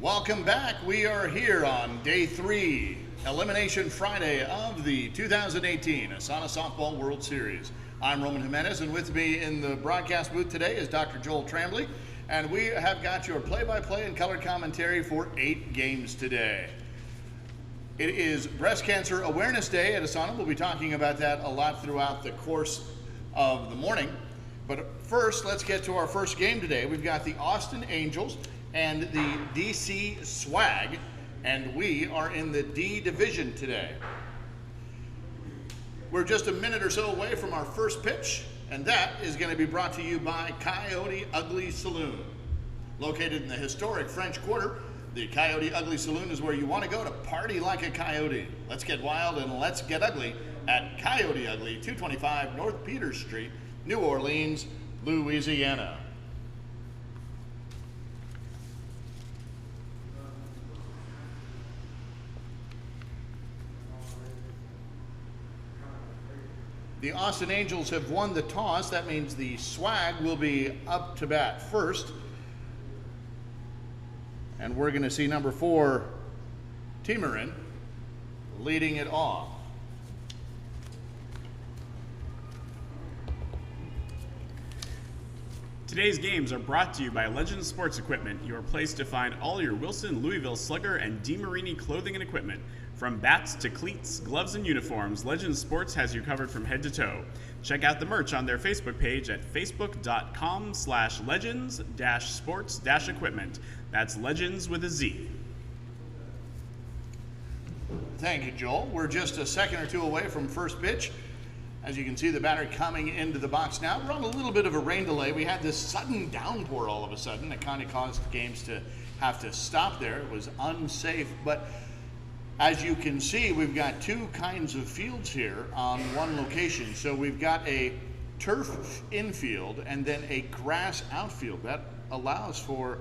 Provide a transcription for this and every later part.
Welcome back. We are here on day 3, Elimination Friday of the 2018 ASANA Softball World Series. I'm Roman Jimenez, and with me in the broadcast booth today is Dr. Joel Trambley, and we have got your play-by-play and color commentary for 8 games today. It is Breast Cancer Awareness Day at ASANA. We'll be talking about that a lot throughout the course of the morning. But first, let's get to our first game today. We've got the Austin Angels and the DC Swag, and we are in the D division today. We're just a minute or so away from our first pitch, and that is going to be brought to you by Coyote Ugly Saloon. Located in the historic French Quarter, the Coyote Ugly Saloon is where you want to go to party like a coyote. Let's get wild and let's get ugly at Coyote Ugly, 225 North Peters Street, New Orleans, Louisiana. The Austin Angels have won the toss. That means the Swag will be up to bat first. And we're going to see number 4, Jimenez, leading it off. Today's games are brought to you by Legends Sports Equipment, your place to find all your Wilson, Louisville Slugger, and DeMarini clothing and equipment. From bats to cleats, gloves, and uniforms, Legends Sports has you covered from head to toe. Check out the merch on their Facebook page at facebook.com/legends-sports-equipment. That's Legends with a Z. Thank you, Joel. We're just a second or two away from first pitch. As you can see, the batter coming into the box now. We're on a little bit of a rain delay. We had this sudden downpour all of a sudden. It kind of caused games to have to stop there. It was unsafe, but as you can see, we've got 2 kinds of fields here on one location. So we've got a turf infield and then a grass outfield. That allows for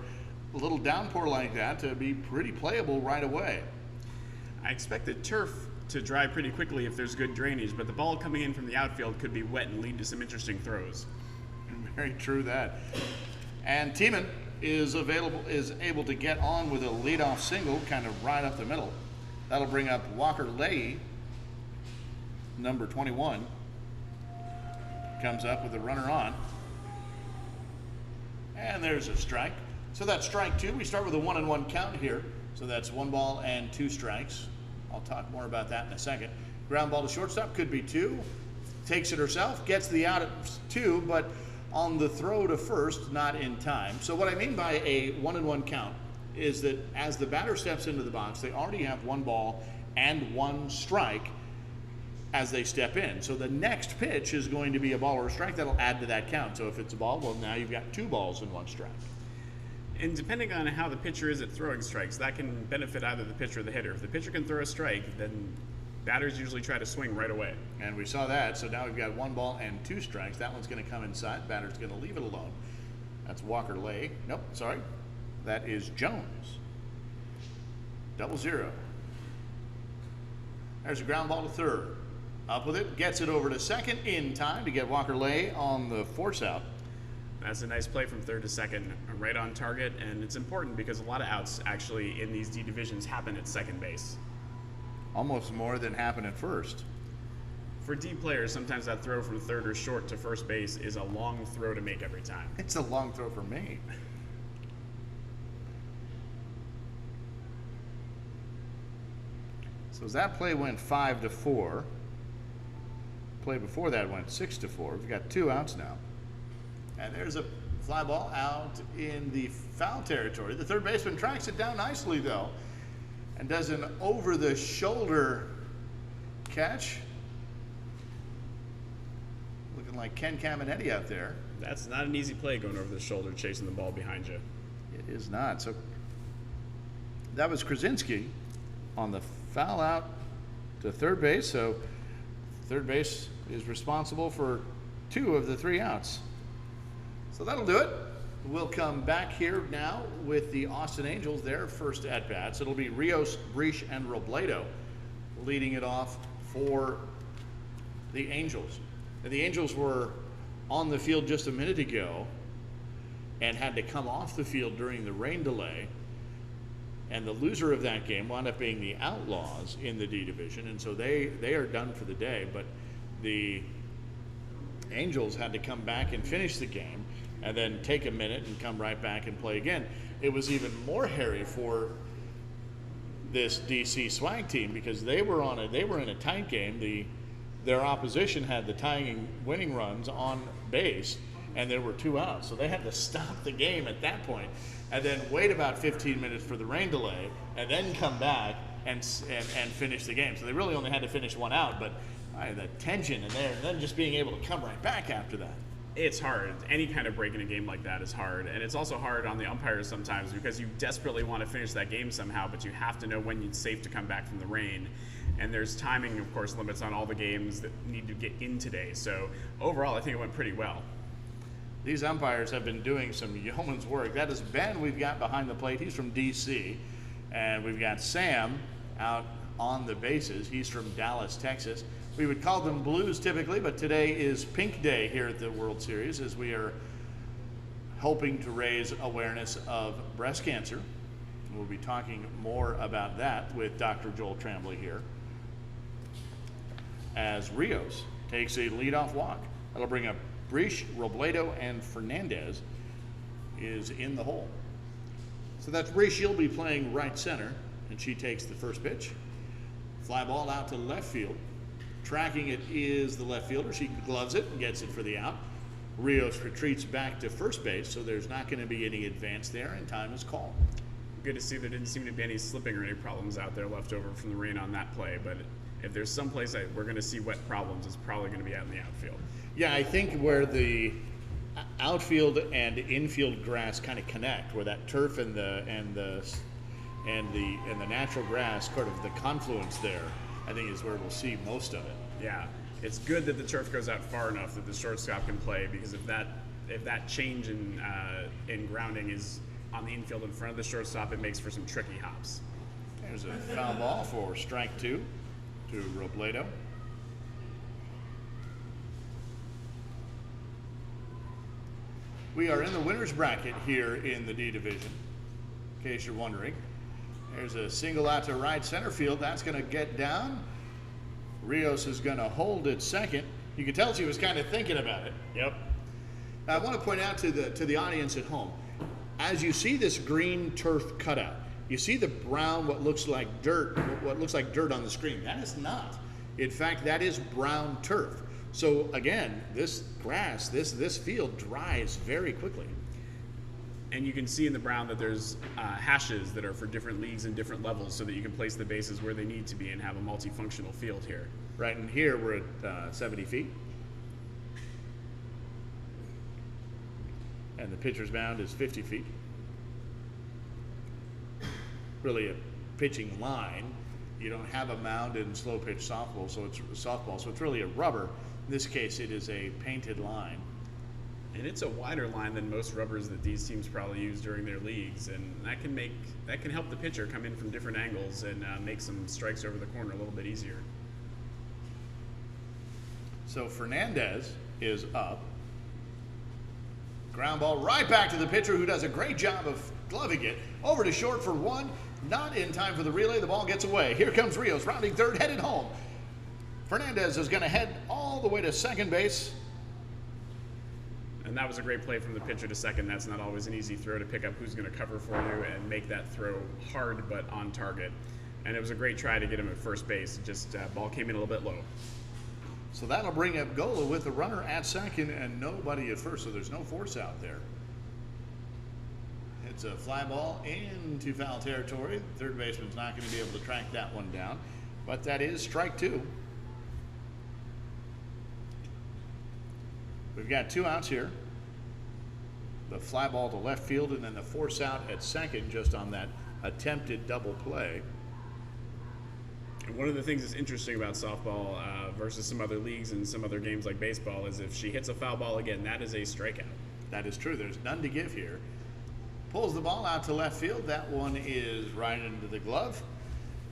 a little downpour like that to be pretty playable right away. I expect the turf to dry pretty quickly if there's good drainage, but the ball coming in from the outfield could be wet and lead to some interesting throws. Very true that. And Jimenez is able to get on with a leadoff single, kind of right up the middle. That'll bring up Walker Lay, number 21. Comes up with a runner on. And there's a strike. So that's strike 2. We start with a 1-1 count here. So that's 1 ball and 2 strikes. I'll talk more about that in a second. Ground ball to shortstop, could be 2. Takes it herself, gets the out at 2, but on the throw to first, not in time. So what I mean by a 1-1 count is that as the batter steps into the box, they already have 1 ball and 1 strike as they step in. So the next pitch is going to be a ball or a strike that'll add to that count. So if it's a ball, well, now you've got 2 balls and 1 strike. And depending on how the pitcher is at throwing strikes, that can benefit either the pitcher or the hitter. If the pitcher can throw a strike, then batters usually try to swing right away. And we saw that, so now we've got 1 ball and 2 strikes. That one's going to come inside. Batter's going to leave it alone. That's Walker Lay. Nope, sorry. That is Jones. 0-0. There's a ground ball to third. Up with it, gets it over to second in time to get Walker Lay on the force out. That's a nice play from third to second, right on target, and it's important because a lot of outs actually in these D divisions happen at second base. Almost more than happen at first. For D players, sometimes that throw from third or short to first base is a long throw to make every time. It's a long throw for me. So as that play went 5-4, play before that went 6-4. We've got 2 outs now. And there's a fly ball out in the foul territory. The third baseman tracks it down nicely, though, and does an over-the-shoulder catch. Looking like Ken Caminetti out there. That's not an easy play, going over the shoulder, chasing the ball behind you. It is not. So that was Krasinski on the foul out to third base. So third base is responsible for 2 of the 3 outs. So that'll do it. We'll come back here now with the Austin Angels, their first at-bats. It'll be Rios, Breach, and Robledo leading it off for the Angels. And the Angels were on the field just a minute ago and had to come off the field during the rain delay. And the loser of that game wound up being the Outlaws in the D division, and so they are done for the day. But the Angels had to come back and finish the game, and then take a minute and come right back and play again. It was even more hairy for this DC Swag team because they were in a tight game. Their opposition had the tying winning runs on base, and there were 2 outs, so they had to stop the game at that point, and then wait about 15 minutes for the rain delay, and then come back and finish the game. So they really only had to finish 1 out, but the tension and then just being able to come right back after that. It's hard. Any kind of break in a game like that is hard. And it's also hard on the umpires sometimes because you desperately want to finish that game somehow, but you have to know when it's safe to come back from the rain. And there's timing, of course, limits on all the games that need to get in today. So overall, I think it went pretty well. These umpires have been doing some yeoman's work. That is Ben we've got behind the plate. He's from D.C. And we've got Sam out on the bases. He's from Dallas, Texas. We would call them Blues typically, but today is Pink Day here at the World Series as we are hoping to raise awareness of breast cancer. We'll be talking more about that with Dr. Joel Trambley here as Rios takes a leadoff walk. That'll bring up Briche, Robledo, and Fernandez is in the hole. So that's Briche. She'll be playing right center, and she takes the first pitch. Fly ball out to left field. Tracking it is the left fielder. She gloves it and gets it for the out. Rios retreats back to first base, so there's not going to be any advance there, and time is called. Good to see there didn't seem to be any slipping or any problems out there left over from the rain on that play, but if there's some place that we're going to see wet problems, it's probably going to be out in the outfield. Yeah, I think where the outfield and infield grass kind of connect, where that turf and the natural grass, sort of the confluence there, I think is where we'll see most of it. Yeah, it's good that the turf goes out far enough that the shortstop can play, because if that change in grounding is on the infield in front of the shortstop, it makes for some tricky hops. There's a foul ball for strike 2 to Robledo. We are in the winner's bracket here in the D division, in case you're wondering. There's a single out to right center field. That's going to get down. Rios is going to hold at second. You can tell she was kind of thinking about it. Yep. Now, I want to point out to the audience at home, as you see this green turf cutout, you see the brown, what looks like dirt on the screen. That is not. In fact, that is brown turf. So again, this grass, this field dries very quickly. And you can see in the brown that there's hashes that are for different leagues and different levels so that you can place the bases where they need to be and have a multifunctional field here. Right, and here we're at 70 feet. And the pitcher's mound is 50 feet. Really a pitching line. You don't have a mound in slow pitch softball, so it's really a rubber. In this case, it is a painted line. And it's a wider line than most rubbers that these teams probably use during their leagues, and that can help the pitcher come in from different angles and make some strikes over the corner a little bit easier. So Fernandez is up. Ground ball right back to the pitcher, who does a great job of gloving it. Over to short for 1. Not in time for the relay. The ball gets away. Here comes Rios, rounding third, headed home. Fernandez is going to head all the way to second base. And that was a great play from the pitcher to second. That's not always an easy throw to pick up who's going to cover for you and make that throw hard but on target. And it was a great try to get him at first base. Just ball came in a little bit low. So that'll bring up Gola with the runner at second and nobody at first, so there's no force out there. It's a fly ball into foul territory. Third baseman's not going to be able to track that one down, but that is strike 2. We've got 2 outs here. The fly ball to left field and then the force out at second just on that attempted double play. And one of the things that's interesting about softball versus some other leagues and some other games like baseball is if she hits a foul ball again, that is a strikeout. That is true. There's none to give here. Pulls the ball out to left field. That one is right into the glove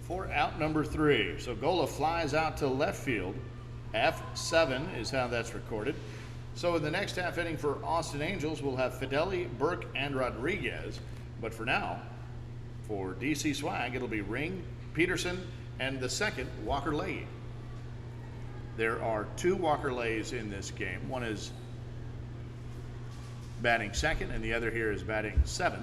for out number 3. So Gola flies out to left field. F7 is how that's recorded. So in the next half inning for Austin Angels, we'll have Fideli, Burke, and Rodriguez. But for now, For DC Swag, it'll be Ring, Peterson, and the second, Walker Leahy. There are 2 Walker Leahys in this game. One is batting second, and the other here is batting 7th.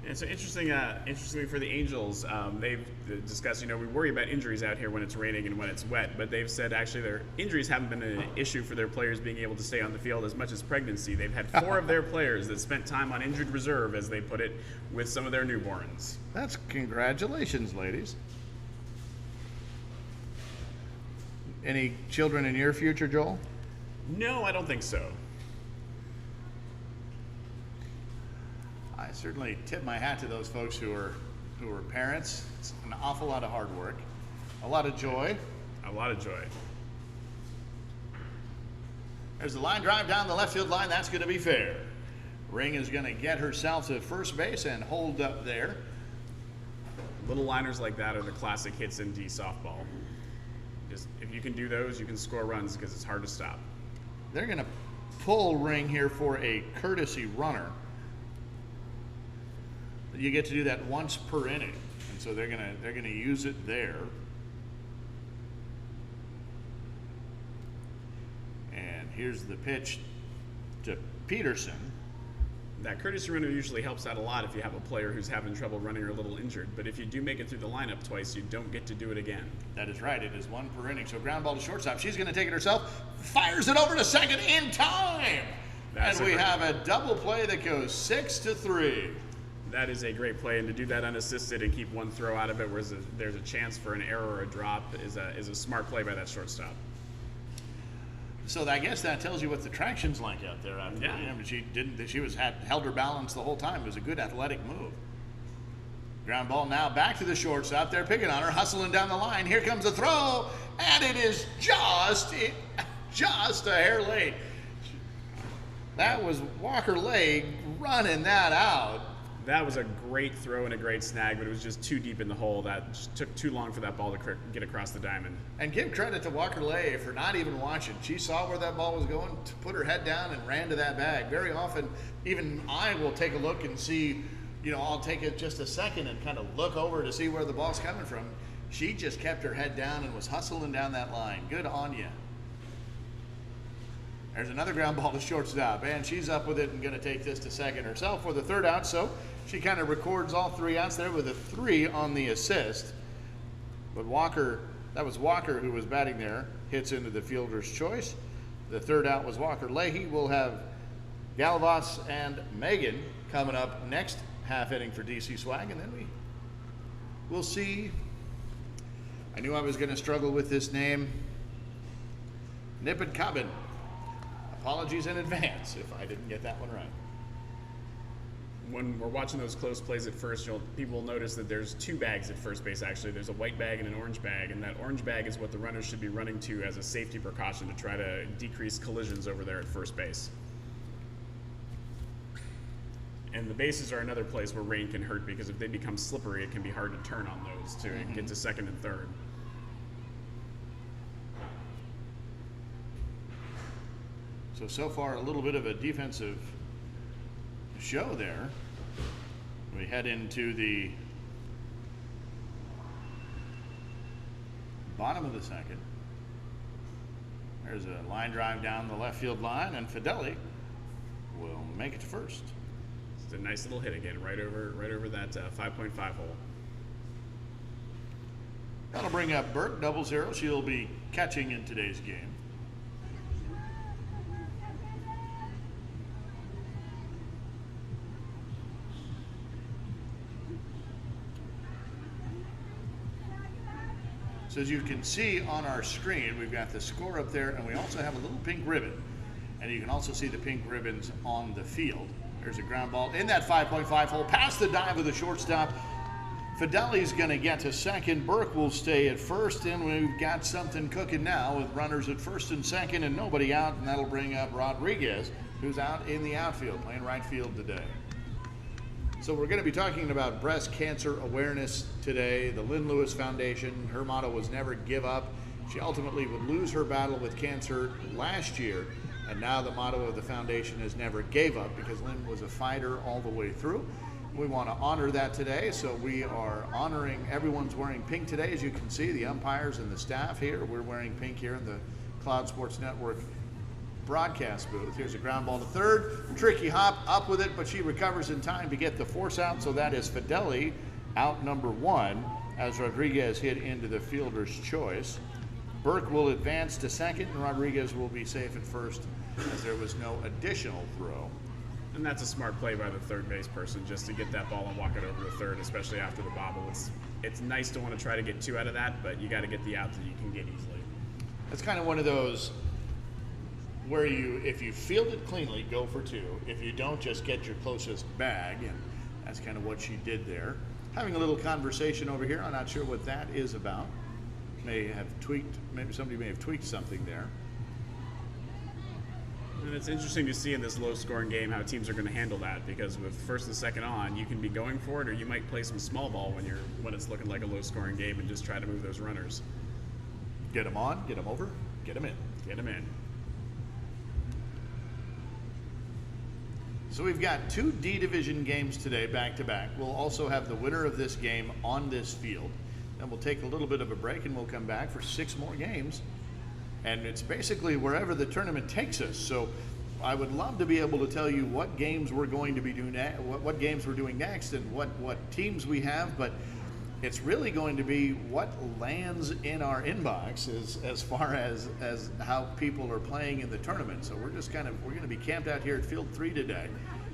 And so interestingly for the Angels, they've discussed, we worry about injuries out here when it's raining and when it's wet, but they've said actually their injuries haven't been an issue for their players being able to stay on the field as much as pregnancy. They've had 4 of their players that spent time on injured reserve, as they put it, with some of their newborns. That's congratulations, ladies. Any children in your future, Joel? No, I don't think so. I certainly tip my hat to those folks who are parents. It's an awful lot of hard work, a lot of joy. A lot of joy. There's the line drive down the left field line. That's going to be fair. Ring is going to get herself to first base and hold up there. Little liners like that are the classic hits in D softball. Just if you can do those, you can score runs because it's hard to stop. They're going to pull Ring here for a courtesy runner. You get to do that once per inning, and so they're gonna use it there. And here's the pitch to Peterson. That courtesy runner usually helps out a lot if you have a player who's having trouble running or a little injured. But if you do make it through the lineup twice, you don't get to do it again. That is right. It is 1 per inning. So ground ball to shortstop. She's going to take it herself. Fires it over to second in time. And we have a double play that goes 6-3. That is a great play, and to do that unassisted and keep 1 throw out of it, where there's a chance for an error or a drop, is a smart play by that shortstop. So I guess that tells you what the traction's like out there. She held her balance the whole time. It was a good athletic move. Ground ball now back to the shortstop. They're picking on her, hustling down the line. Here comes the throw, and it is just a hair late. That was Walker Leahy running that out. That was a great throw and a great snag, but it was just too deep in the hole. That just took too long for that ball to get across the diamond. And give credit to Walker Leahy for not even watching. She saw where that ball was going, put her head down, and ran to that bag. Very often, even I will take a look and see, I'll take it just a second and kind of look over to see where the ball's coming from. She just kept her head down and was hustling down that line. Good on you. There's another ground ball to shortstop, and she's up with it and going to take this to second herself for the 3rd out. So she kind of records all 3 outs there with a 3 on the assist. But that was Walker who was batting there, hits into the fielder's choice. The 3rd out was Walker Leahy. We'll have Galavas and Megan coming up next half inning for DC Swag, and then we'll see. I knew I was going to struggle with this name. Nippon Cobbin. Apologies in advance if I didn't get that one right. When we're watching those close plays at first, people will notice that there's 2 bags at first base, actually. There's a white bag and an orange bag, and that orange bag is what the runners should be running to as a safety precaution to try to decrease collisions over there at first base. And the bases are another place where rain can hurt, because if they become slippery, it can be hard to turn on those to get to second and third. So far, a little bit of a defensive show there. We head into the bottom of the second. There's a line drive down the left field line, and Fideli will make it to first. It's a nice little hit again, right over that 5.5 hole. That'll bring up Burke, 0-0. She'll be catching in today's game. So as you can see on our screen, we've got the score up there, and we also have a little pink ribbon. And you can also see the pink ribbons on the field. There's a ground ball in that 5.5 hole, past the dive of the shortstop. Fideli's going to get to second. Burke will stay at first, and we've got something cooking now with runners at first and second and nobody out, and that'll bring up Rodriguez, who's out in the outfield, playing right field today. So we're going to be talking about breast cancer awareness today. The Lynn Lewis Foundation, her motto was never give up. She ultimately would lose her battle with cancer last year, And now the motto of the foundation is never gave up, because Lynn was a fighter all the way through. We want to honor that today, so we are honoring, everyone's wearing pink today, as you can see, the umpires and the staff here. We're wearing pink here in the Cloud Sports Network broadcast booth. Here's a ground ball to third. Tricky hop, up with it, but she recovers in time to get the force out, so that is Fideli out number 1 as Rodriguez hit into the fielder's choice. Burke will advance to second, and Rodriguez will be safe at first as there was no additional throw. And that's a smart play by the third base person, just to get that ball and walk it over to third, especially after the bobble. It's nice to want to try to get 2 out of that, but you got to get the out that you can get easily. It's kind of one of those where if you field it cleanly, go for 2. If you don't, just get your closest bag, and that's kind of what she did there. Having a little conversation over here. I'm not sure what that is about. Maybe somebody may have tweaked something there. And it's interesting to see in this low-scoring game how teams are going to handle that, because with first and second on, you can be going for it, or you might play some small ball when it's looking like a low-scoring game and just try to move those runners. Get them on, get them over, get them in. Get them in. So we've got 2 D Division games today, back-to-back. We'll also have the winner of this game on this field. Then we'll take a little bit of a break, and we'll come back for 6 more games. And it's basically wherever the tournament takes us. So I would love to be able to tell you what games we're going to be doing, what games we're doing next, and what teams we have. But it's really going to be what lands in our inbox as far as how people are playing in the tournament. So we're going to be camped out here at Field 3 today,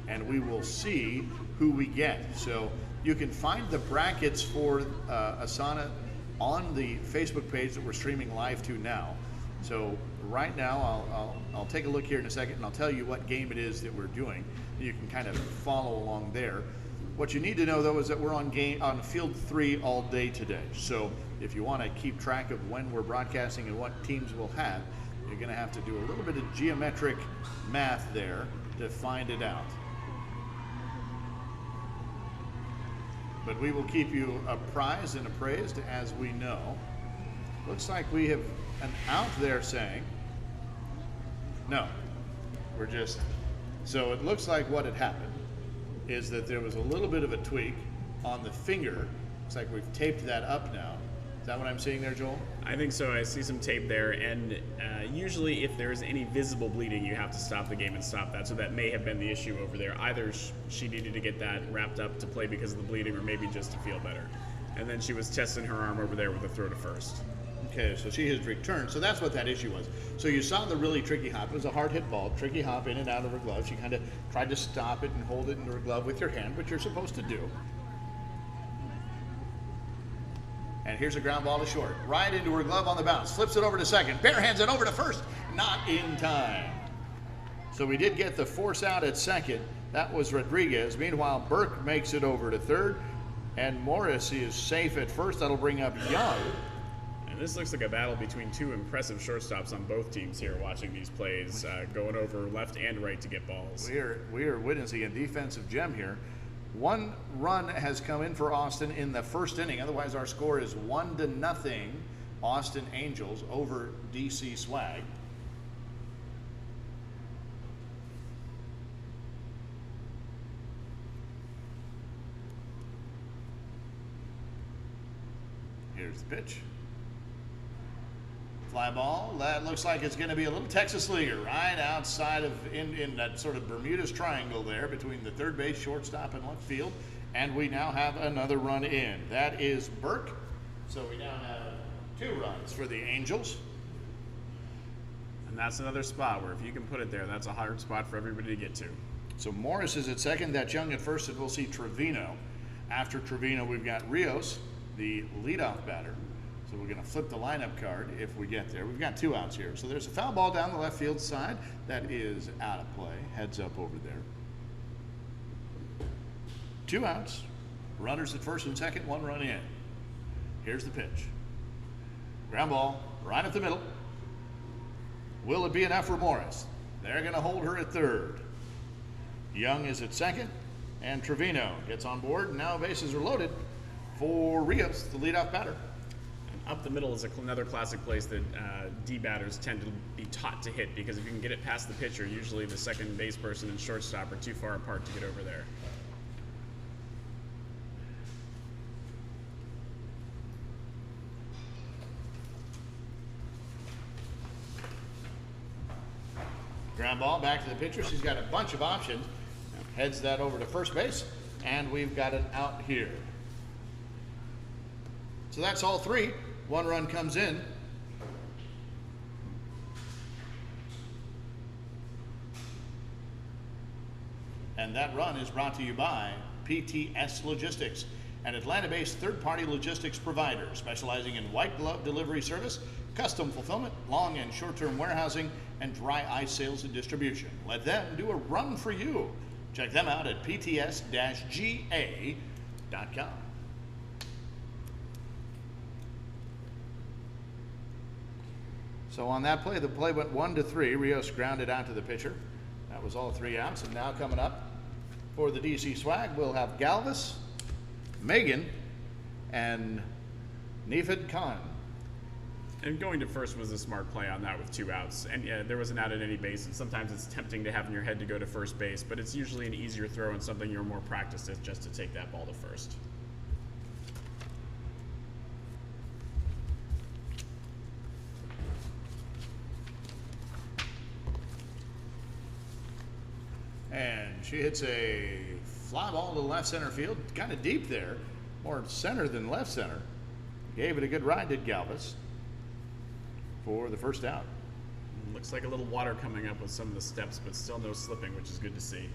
and we will see who we get. So you can find the brackets for ASANA on the Facebook page that we're streaming live to now. So right now, I'll take a look here in a second, and I'll tell you what game it is that we're doing. You can kind of follow along there. What you need to know, though, is that we're on Field 3 all day today. So if you want to keep track of when we're broadcasting and what teams we'll have, you're going to have to do a little bit of geometric math there to find it out. But we will keep you apprised and appraised as we know. Looks like we have an out there saying, no, so it looks like what had happened is that there was a little bit of a tweak on the finger. Looks like we've taped that up now. Is that what I'm seeing there, Joel? I think so. I see some tape there, and usually if there's any visible bleeding, you have to stop the game and stop that. So that may have been the issue over there. Either she needed to get that wrapped up to play because of the bleeding, or maybe just to feel better. And then she was testing her arm over there with a throw to first. Okay, so she has returned. So that's what that issue was. So you saw the really tricky hop. It was a hard hit ball, tricky hop in and out of her glove. She kind of tried to stop it and hold it in her glove with your hand, which you're supposed to do. And here's a ground ball to short. Right into her glove on the bounce. Flips it over to second. Barehands it over to first. Not in time. So we did get the force out at second. That was Rodriguez. Meanwhile, Burke makes it over to third. And Morris is safe at first. That'll bring up Young. And this looks like a battle between 2 impressive shortstops on both teams here watching these plays, going over left and right to get balls. We are witnessing a defensive gem here. 1 run has come in for Austin in the first inning. Otherwise, our score is 1-0 Austin Angels over DC Swag. Here's the pitch. Fly ball. That looks like it's going to be a little Texas leaguer right outside of in that sort of Bermuda's triangle there between the third base, shortstop, and left field. And we now have another run in. That is Burke. So we now have 2 runs for the Angels. And that's another spot where if you can put it there, that's a hard spot for everybody to get to. So Morris is at second, that's Young at first, and we'll see Trevino. After Trevino, we've got Rios, the leadoff batter. So we're going to flip the lineup card if we get there. We've got 2 outs here. So there's a foul ball down the left field side. That is out of play. Heads up over there. 2 outs. Runners at first and second, 1 run in. Here's the pitch. Ground ball right at the middle. Will it be enough for Morris? They're going to hold her at third. Young is at second, and Trevino gets on board. Now bases are loaded for Rios, the leadoff batter. Up the middle is another classic place that D batters tend to be taught to hit, because if you can get it past the pitcher, usually the second base person and shortstop are too far apart to get over there. Ground ball back to the pitcher. She's got a bunch of options. Heads that over to first base, and we've got it out here. So that's all three. One run comes in. And that run is brought to you by PTS Logistics, an Atlanta-based third-party logistics provider specializing in white glove delivery service, custom fulfillment, long and short-term warehousing, and dry ice sales and distribution. Let them do a run for you. Check them out at pts-ga.com. So on that play, the play went 1-3. Rios grounded out to the pitcher. That was all 3 outs. And now coming up for the DC Swag, we'll have Galvis, Megan, and Nifid Khan. And going to first was a smart play on that with 2 outs. And yeah, there was an out at any base, and sometimes it's tempting to have in your head to go to first base, but it's usually an easier throw and something you're more practiced at, just to take that ball to first. And she hits a fly ball to left center field, kind of deep there, more center than left center. Gave it a good ride, did Galvis, for the first out. Looks like a little water coming up with some of the steps, but still no slipping, which is good to see.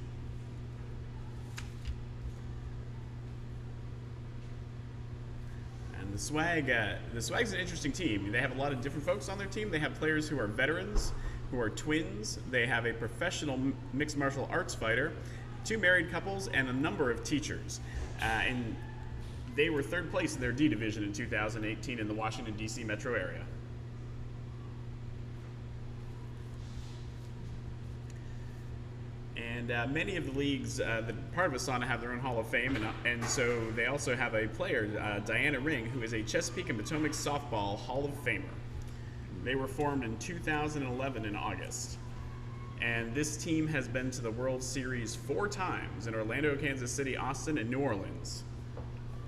And the Swag's an interesting team. They have a lot of different folks on their team. They have players who are veterans, who are twins. They have a professional mixed martial arts fighter, 2 married couples, and a number of teachers. And they were 3rd place in their D division in 2018 in the Washington, D.C. metro area. And many of the leagues, part of ASANA, have their own Hall of Fame, and so they also have a player, Diana Ring, who is a Chesapeake and Potomac softball Hall of Famer. They were formed in 2011 in August. And this team has been to the World Series 4 times in Orlando, Kansas City, Austin, and New Orleans.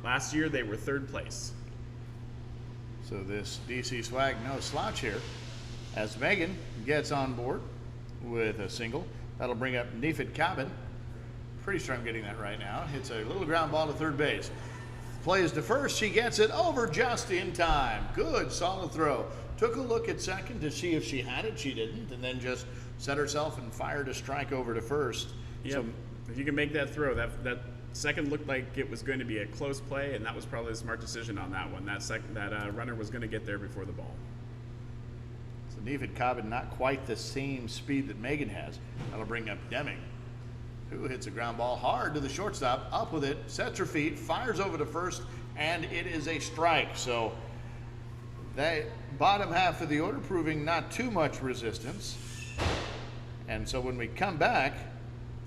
Last year, they were 3rd place. So this DC Swag no slouch here, as Megan gets on board with a single. That'll bring up Nifid Cabin. Pretty sure I'm getting that right now. Hits a little ground ball to third base. Plays to first. She gets it over just in time. Good, solid throw. Took a look at second to see if she had it. She didn't, and then just set herself and fired a strike over to first. Yep. So, if you can make that throw, that second looked like it was going to be a close play, and that was probably a smart decision on that one. That runner was going to get there before the ball. so Nifid Cabin not quite the same speed that Megan has. That'll bring up Deming, who hits a ground ball hard to the shortstop, up with it, sets her feet, fires over to first, and it is a strike. So that bottom half of the order proving not too much resistance. And so when we come back,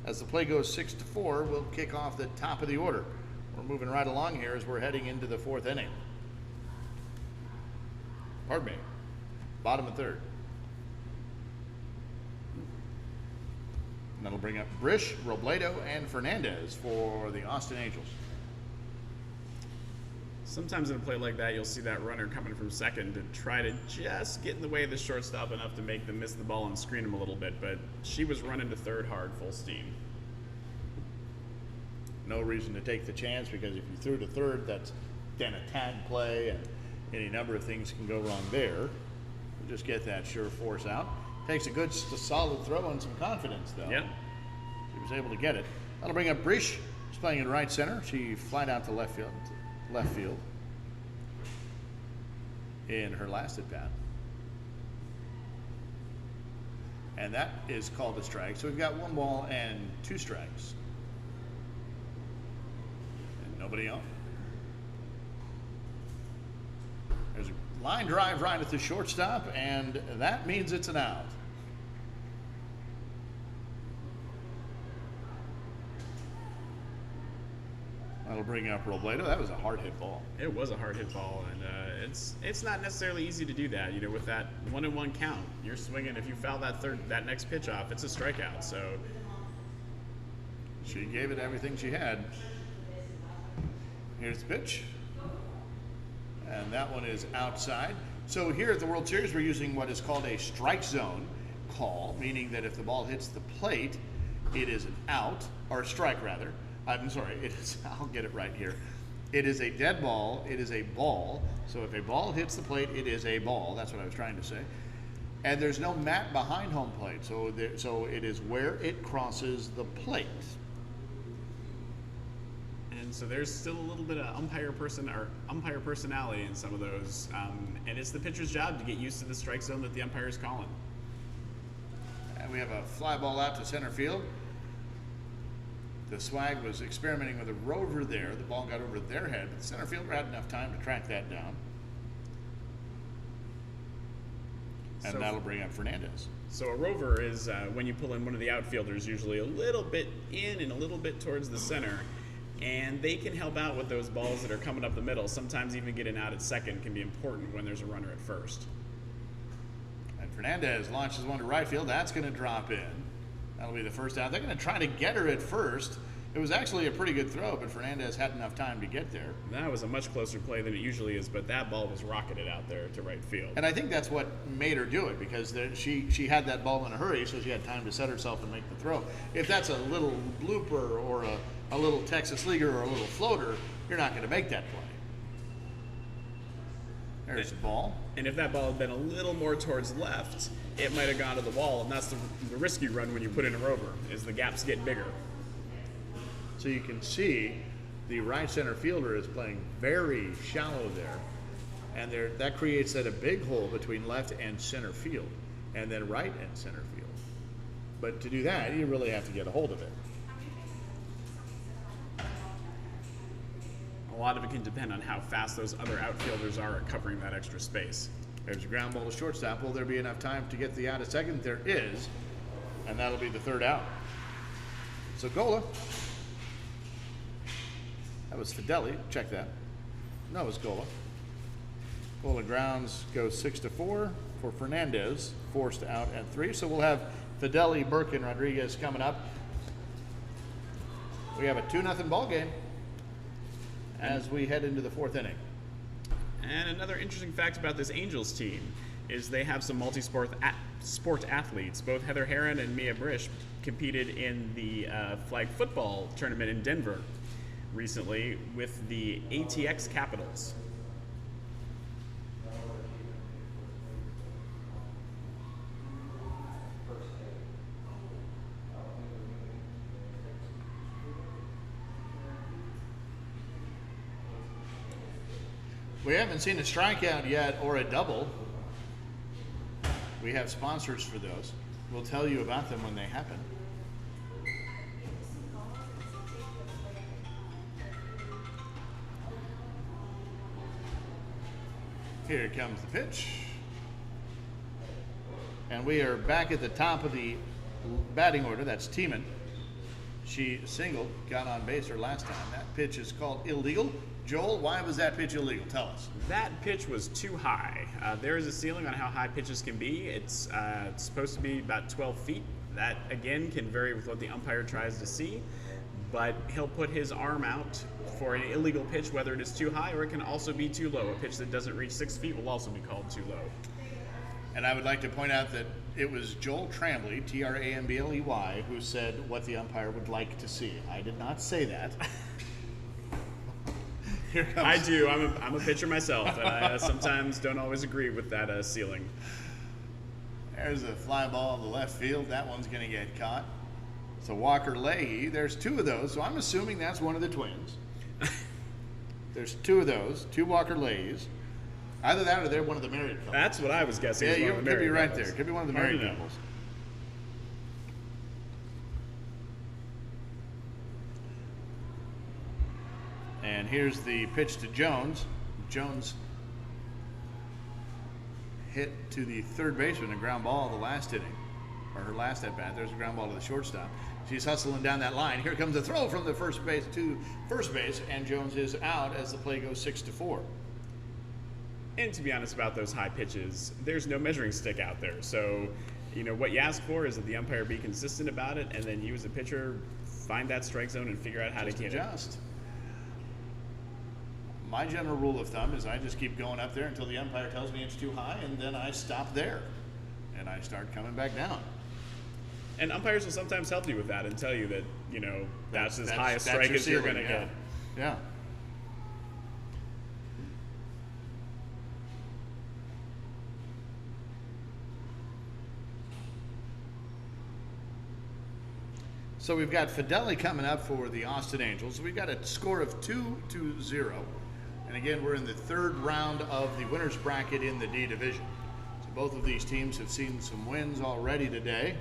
as the play goes 6-4, we'll kick off the top of the order. We're moving right along here as we're heading into the 4th inning. Pardon me, bottom of 3rd. And that'll bring up Brish, Robledo, and Fernandez for the Austin Angels. Sometimes in a play like that, you'll see that runner coming from second to try to just get in the way of the shortstop enough to make them miss the ball and screen him a little bit, but she was running to third hard, full steam. No reason to take the chance, because if you threw to third, that's then a tag play, and any number of things can go wrong there. We'll just get that sure force out. Takes a good, solid throw and some confidence, though. Yep. She was able to get it. That'll bring up Brish. She's playing in right center. She flied out to left field in her last at bat. And that is called a strike. So we've got 1 ball and 2 strikes. And nobody on. There's a line drive right at the shortstop, and that means it's an out. That'll bring up Robledo. That was a hard hit ball. It was a hard hit ball, and it's not necessarily easy to do that. With that 1-1 count, you're swinging. If you foul that next pitch off, it's a strikeout. So she gave it everything she had. Here's the pitch, and that one is outside. So here at the World Series, we're using what is called a strike zone call, meaning that if the ball hits the plate, it is an out, or a strike rather. I'm sorry, I'll get it right here. It is a dead ball, it is a ball. So if a ball hits the plate, it is a ball. That's what I was trying to say. And there's no mat behind home plate, so it is where it crosses the plate. And so there's still a little bit of umpire personality in some of those. And it's the pitcher's job to get used to the strike zone that the umpire is calling. And we have a fly ball out to center field. The Swag was experimenting with a rover there. The ball got over their head, but the center fielder had enough time to track that down. And that'll bring up Fernandez. So a rover is when you pull in one of the outfielders, usually a little bit in and a little bit towards the center. And they can help out with those balls that are coming up the middle. Sometimes even getting out at second can be important when there's a runner at first. And Fernandez launches one to right field. That's going to drop in. That'll be the first out. They're going to try to get her at first. It was actually a pretty good throw, but Fernandez had enough time to get there. That was a much closer play than it usually is, but that ball was rocketed out there to right field. And I think that's what made her do it, because she had that ball in a hurry, so she had time to set herself and make the throw. If that's a little blooper or a little Texas leaguer or a little floater, you're not going to make that play. There's the ball. And if that ball had been a little more towards left, it might have gone to the wall, and that's the risky run when you put in a rover, is the gaps get bigger. So you can see the right center fielder is playing very shallow there, and that creates a big hole between left and center field, and then right and center field. But to do that, you really have to get a hold of it. A lot of it can depend on how fast those other outfielders are at covering that extra space. There's a ground ball to shortstop. Will there be enough time to get the out at second? There is, and that'll be the third out. So Gola. That was Fideli. Check that. No, it was Gola. Gola grounds goes 6-4 for Fernandez, forced out at 3. So we'll have Fideli, Burke, and Rodriguez coming up. We have a 2-0 ball game as we head into the 4th inning. And another interesting fact about this Angels team is they have some multi-sport sport athletes. Both Heather Herron and Mia Brish competed in the flag football tournament in Denver recently with the ATX Capitals. We haven't seen a strikeout yet or a double. We have sponsors for those. We'll tell you about them when they happen. Here comes the pitch. And we are back at the top of the batting order. That's Tiemann. She singled, got on base her last time. That pitch is called illegal. Joel, why was that pitch illegal? Tell us. That pitch was too high. There is a ceiling on how high pitches can be. It's supposed to be about 12 feet. That, again, can vary with what the umpire tries to see. But he'll put his arm out for an illegal pitch, whether it is too high or it can also be too low. A pitch that doesn't reach 6 feet will also be called too low. And I would like to point out that it was Joel Trambley, Trambley, who said what the umpire would like to see. I did not say that. Here comes. I do. I'm a pitcher myself, and I sometimes don't always agree with that ceiling. There's a fly ball in the left field. That one's going to get caught. So Walker Leahy, there's 2 of those, so I'm assuming that's one of the twins. There's 2 of those, 2 Walker Leahys. Either that or they're one of the married couples. That's what I was guessing. Yeah, was you one of the could be married right couples. there. Could be one of the married Hard to know. couples. And here's the pitch to Jones. Jones hit to the third baseman, a ground ball the last inning. or her last at bat. There's a ground ball to the shortstop. She's hustling down that line. Here comes the throw from the first base to first base, and Jones is out as the play goes 6-4. And to be honest about those high pitches, there's no measuring stick out there. So, what you ask for is that the umpire be consistent about it, and then you as a pitcher find that strike zone and figure out how to get it. My general rule of thumb is I just keep going up there until the umpire tells me it's too high, and then I stop there, and I start coming back down. And umpires will sometimes help you with that and tell you that, that's as high a strike as you're going to get. Yeah. So we've got Fideli coming up for the Austin Angels. We've got a score of 2-0. And again, we're in the third round of the winner's bracket in the D division. So both of these teams have seen some wins already today.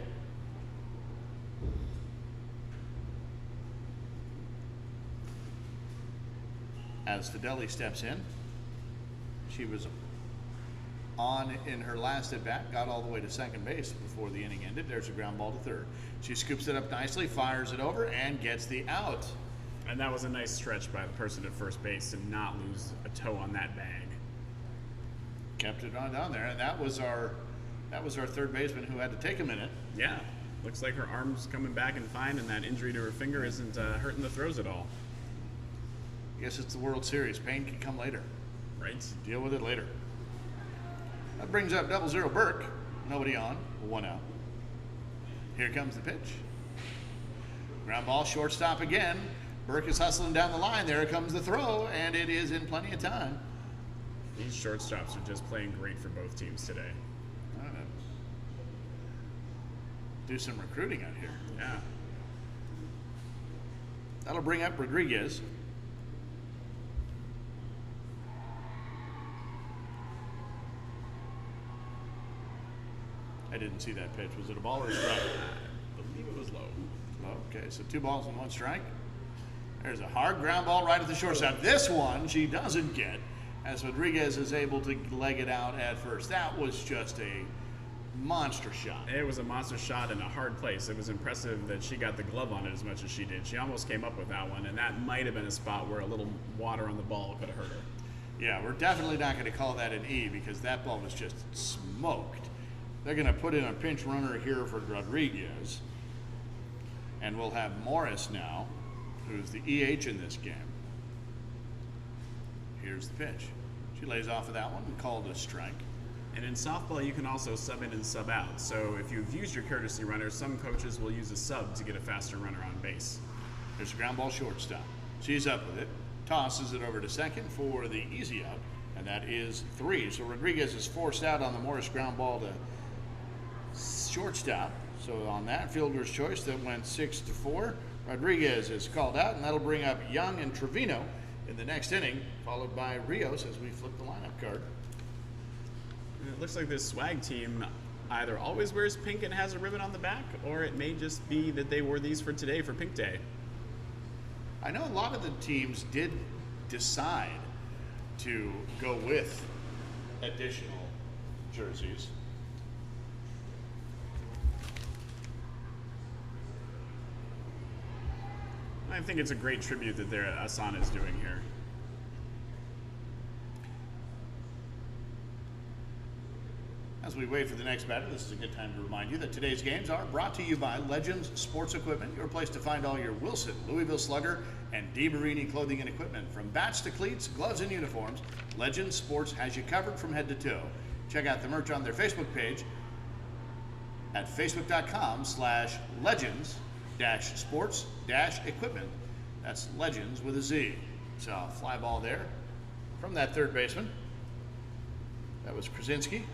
As Fideli steps in, she was on in her last at bat, got all the way to second base before the inning ended. There's a ground ball to third. She scoops it up nicely, fires it over, and gets the out. And that was a nice stretch by the person at first base to not lose a toe on that bag. Kept it on down there, and that was our third baseman who had to take a minute. Yeah, looks like her arm's coming back and fine, and that injury to her finger isn't hurting the throws at all. I guess it's the World Series. Pain can come later. Right. Deal with it later. That brings up 0-0 Burke. Nobody on. 1 out. Here comes the pitch. Ground ball, shortstop again. Burke is hustling down the line. There comes the throw, and it is in plenty of time. These shortstops are just playing great for both teams today. I don't know. Do some recruiting out here. Yeah. That'll bring up Rodriguez. I didn't see that pitch. Was it a ball or a strike? I believe it was low. Okay, so 2 balls and 1 strike. There's a hard ground ball right at the shortstop. This one she doesn't get, as Rodriguez is able to leg it out at first. That was just a monster shot. It was a monster shot in a hard place. It was impressive that she got the glove on it as much as she did. She almost came up with that one, and that might have been a spot where a little water on the ball could have hurt her. Yeah, we're definitely not going to call that an E because that ball was just smoked. They're going to put in a pinch runner here for Rodriguez. And we'll have Morris now, who's the EH in this game. Here's the pitch. She lays off of that one and called a strike. And in softball, you can also sub in and sub out. So if you've used your courtesy runner, some coaches will use a sub to get a faster runner on base. There's a ground ball shortstop. She's up with it. Tosses it over to second for the easy out. And that is 3. So Rodriguez is forced out on the Morris ground ball to shortstop. So on that fielder's choice that went 6-4, Rodriguez is called out, and that'll bring up Young and Trevino in the next inning, followed by Rios as we flip the lineup card. It looks like this swag team either always wears pink and has a ribbon on the back, or it may just be that they wore these for today for Pink Day. I know a lot of the teams did decide to go with additional jerseys. I think it's a great tribute that ASANA is doing here. As we wait for the next batter, this is a good time to remind you that today's games are brought to you by Legends Sports Equipment, your place to find all your Wilson, Louisville Slugger, and DeMarini clothing and equipment. From bats to cleats, gloves, and uniforms, Legends Sports has you covered from head to toe. Check out the merch on their Facebook page at facebook.com/legends-sports-equipment. That's Legends with a Z. So fly ball there from that third baseman. That was Krasinski.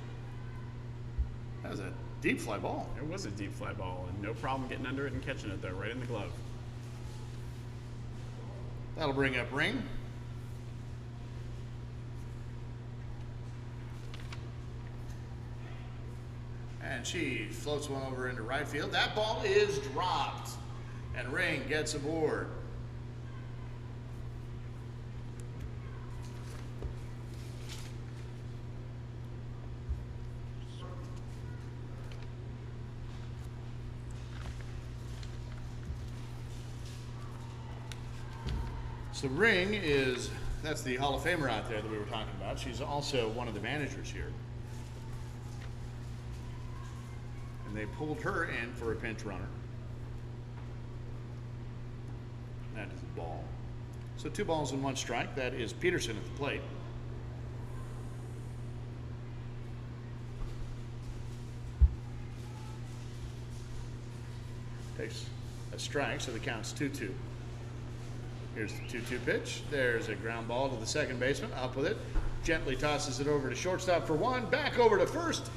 That was a deep fly ball. It was a deep fly ball, and no problem getting under it and catching it there, right in the glove. That'll bring up Ring. And she floats one over into right field. That ball is dropped, and Ring gets aboard. So Ring that's the Hall of Famer out there that we were talking about. She's also one of the managers here. And they pulled her in for a pinch runner. That is a ball. So 2 balls and 1 strike. That is Peterson at the plate. Takes a strike, so the count's 2-2. Here's the 2-2 pitch. There's a ground ball to the second baseman. Up with it. Gently tosses it over to shortstop for 1. Back over to first.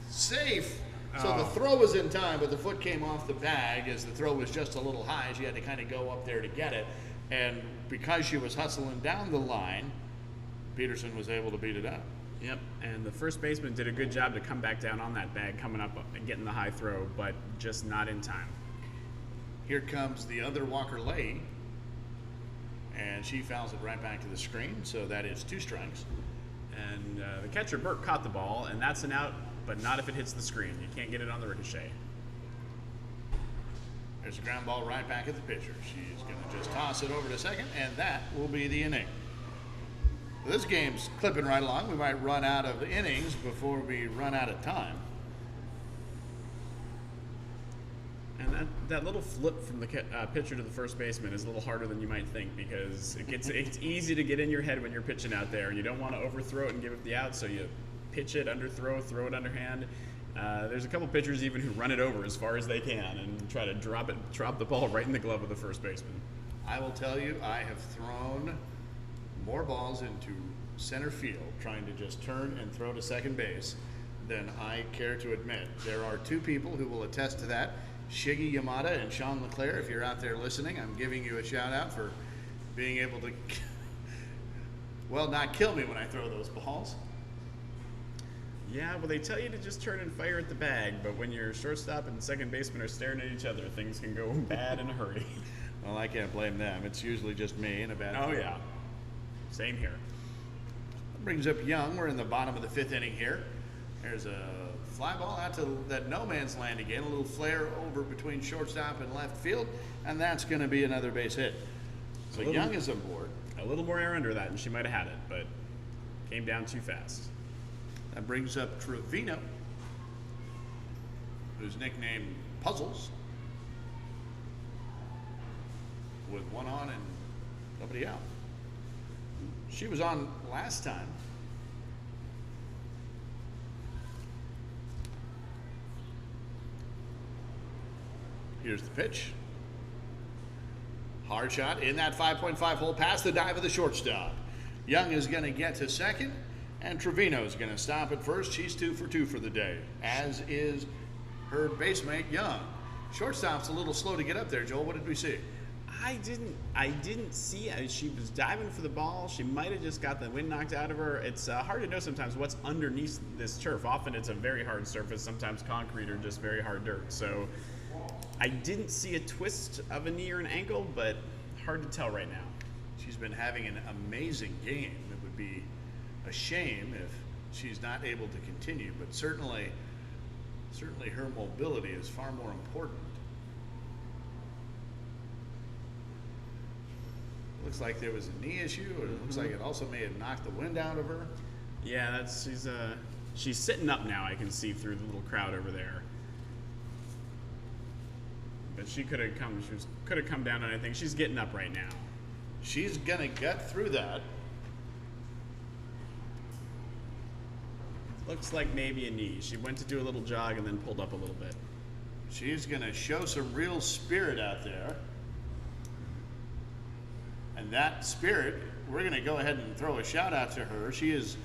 Safe. So the throw was in time, but the foot came off the bag as the throw was just a little high. She had to kind of go up there to get it. And because she was hustling down the line, Peterson was able to beat it up. Yep, and the first baseman did a good job to come back down on that bag, coming up and getting the high throw, but just not in time. Here comes the other Walker Lay, and she fouls it right back to the screen, so that is 2 strikes. And the catcher, Burke, caught the ball, and that's an out, but not if it hits the screen. You can't get it on the ricochet. There's a ground ball right back at the pitcher. She's going to just toss it over to second, and that will be the inning. This game's clipping right along. We might run out of innings before we run out of time. And that little flip from the pitcher to the first baseman is a little harder than you might think, because it's easy to get in your head when you're pitching out there. You don't want to overthrow it and give it the out, so you pitch it, underthrow, throw it underhand. There's a couple pitchers even who run it over as far as they can and try to drop the ball right in the glove of the first baseman. I will tell you, I have thrown more balls into center field trying to just turn and throw to second base than I care to admit. There are 2 people who will attest to that, Shiggy Yamada and Sean LeClaire. If you're out there listening, I'm giving you a shout out for being able to, well, not kill me when I throw those balls. Yeah, well, they tell you to just turn and fire at the bag, but when your shortstop and second baseman are staring at each other, things can go bad in a hurry. Well, I can't blame them. It's usually just me and a bad Oh, yeah. Same here. That brings up Young. We're in the bottom of the 5th inning here. There's a fly ball out to that no man's land again. A little flare over between shortstop and left field, and that's going to be another base hit. So Young is aboard. A little more air under that, and she might have had it, but came down too fast. That brings up Trevino, who's nicknamed Puzzles, with 1 on and nobody out. She was on last time. Here's the pitch. Hard shot in that 5.5 hole past the dive of the shortstop. Young is going to get to second, and Trevino is going to stop at first. She's 2 for 2 for the day, as is her basemate Young. Shortstop's a little slow to get up there, Joel. What did we see? I didn't see it. She was diving for the ball. She might have just got the wind knocked out of her. It's hard to know sometimes what's underneath this turf. Often it's a very hard surface, sometimes concrete or just very hard dirt. So I didn't see a twist of a knee or an ankle, but hard to tell right now. She's been having an amazing game. It would be a shame if she's not able to continue, but certainly her mobility is far more important. Looks like there was a knee issue, or it looks like it also may have knocked the wind out of her. Yeah, she's sitting up now. I can see through the little crowd over there. But she could have come down, and I think she's getting up right now. She's gonna get through that. Looks like maybe a knee. She went to do a little jog and then pulled up a little bit. She's gonna show some real spirit out there. And that spirit, we're going to go ahead and throw a shout out to her. She is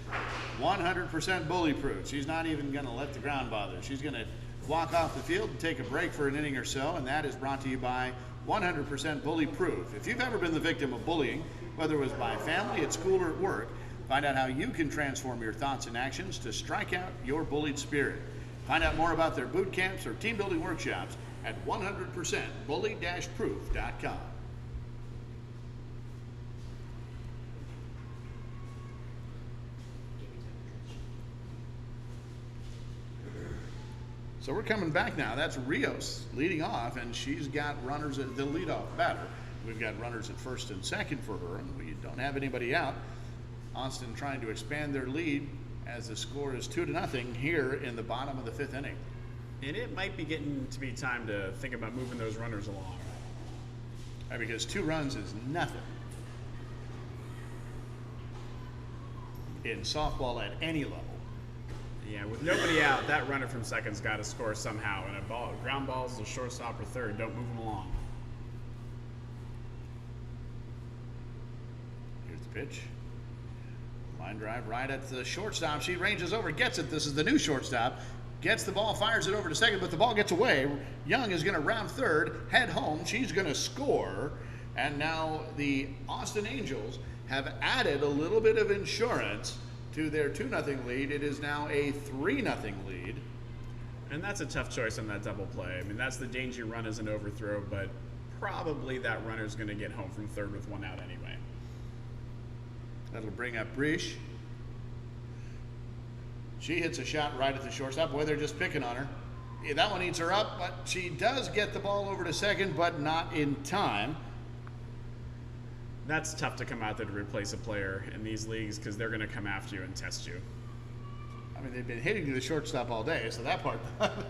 100% bully proof. She's not even going to let the ground bother. She's going to walk off the field and take a break for an inning or so, and that is brought to you by 100% bully proof. If you've ever been the victim of bullying, whether it was by family, at school, or at work, find out how you can transform your thoughts and actions to strike out your bullied spirit. Find out more about their boot camps or team building workshops at 100%bully-proof.com. So we're coming back now. That's Rios leading off, and she's got runners at the leadoff batter. We've got runners at first and second for her, and we don't have anybody out. Austin trying to expand their lead as the score is 2-0 here in the bottom of the 5th inning. And it might be getting to be time to think about moving those runners along. Because 2 runs is nothing in softball at any level. Yeah, with nobody out, that runner from second's got to score somehow. And ground balls to shortstop or third, don't move them along. Here's the pitch. Line drive right at the shortstop. She ranges over, gets it. This is the new shortstop. Gets the ball, fires it over to second, but the ball gets away. Young is going to round third, head home. She's going to score. And now the Austin Angels have added a little bit of insurance to their 2-0 lead. It is now a 3-0 lead. And that's a tough choice on that double play. I mean, that's the danger run as an overthrow, but probably that runner's going to get home from third with 1 out anyway. That'll bring up Breach. She hits a shot right at the shortstop. Boy, they're just picking on her. Yeah, that one eats her up, but she does get the ball over to second, but not in time. That's tough to come out there to replace a player in these leagues because they're going to come after you and test you. I mean, they've been hitting to the shortstop all day, so that part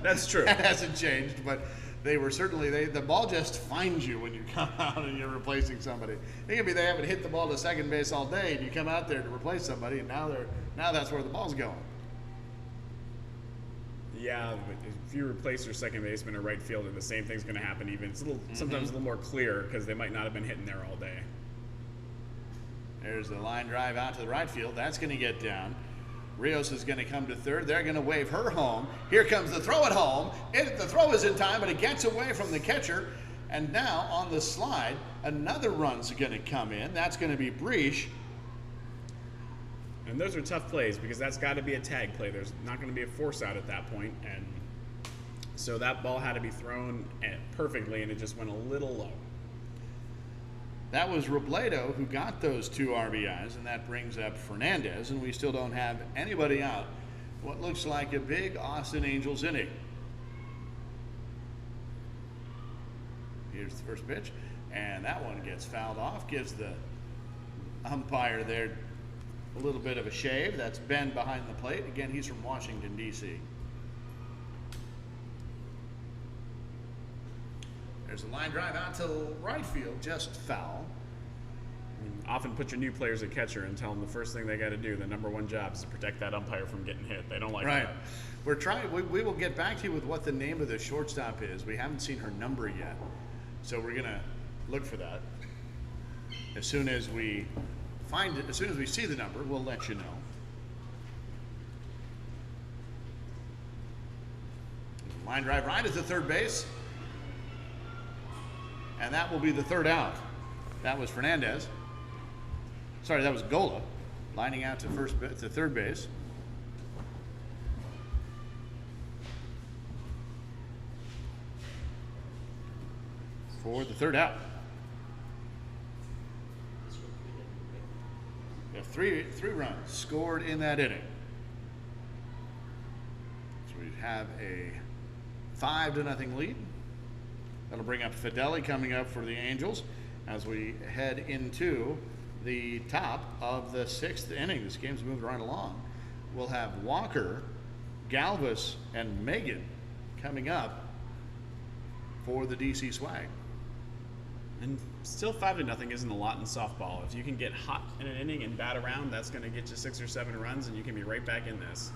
that's true. That hasn't changed, but they were certainly the ball just finds you when you come out and you're replacing somebody. It could be they haven't hit the ball to second base all day, and you come out there to replace somebody, and now that's where the ball's going. Yeah, but if you replace your second baseman or right fielder, the same thing's going to happen. Even it's sometimes a little more clear because they might not have been hitting there all day. There's the line drive out to the right field. That's going to get down. Rios is going to come to third. They're going to wave her home. Here comes the throw at home. The throw is in time, but it gets away from the catcher. And now on the slide, another run's going to come in. That's going to be Breach. And those are tough plays because that's got to be a tag play. There's not going to be a force out at that point. And so that ball had to be thrown perfectly, and it just went a little low. That was Robledo who got those 2 RBIs, and that brings up Fernandez, and we still don't have anybody out. What looks like a big Austin Angels inning. Here's the first pitch, and that one gets fouled off, gives the umpire there a little bit of a shave. That's Ben behind the plate. Again, he's from Washington, D.C. There's a line drive out to right field, just foul. Often put your new players at catcher and tell them the first thing they got to do, the number 1 job, is to protect that umpire from getting hit. They don't like right. that. We're trying. We will get back to you with what the name of the shortstop is. We haven't seen her number yet, so we're gonna look for that. As soon as we find it, as soon as we see the number, we'll let you know. Line drive right at the third base. And that will be the 3rd out. That was Fernandez. Sorry, that was Gola, lining out to third base. For the 3rd out. We have three runs scored in that inning. So we have a 5-0 lead. That'll bring up Fideli coming up for the Angels as we head into the top of the 6th inning. This game's moved right along. We'll have Walker, Galvis, and Megan coming up for the DC Swag. And still 5-0 isn't a lot in softball. If you can get hot in an inning and bat around, that's going to get you 6 or 7 runs, and you can be right back in this.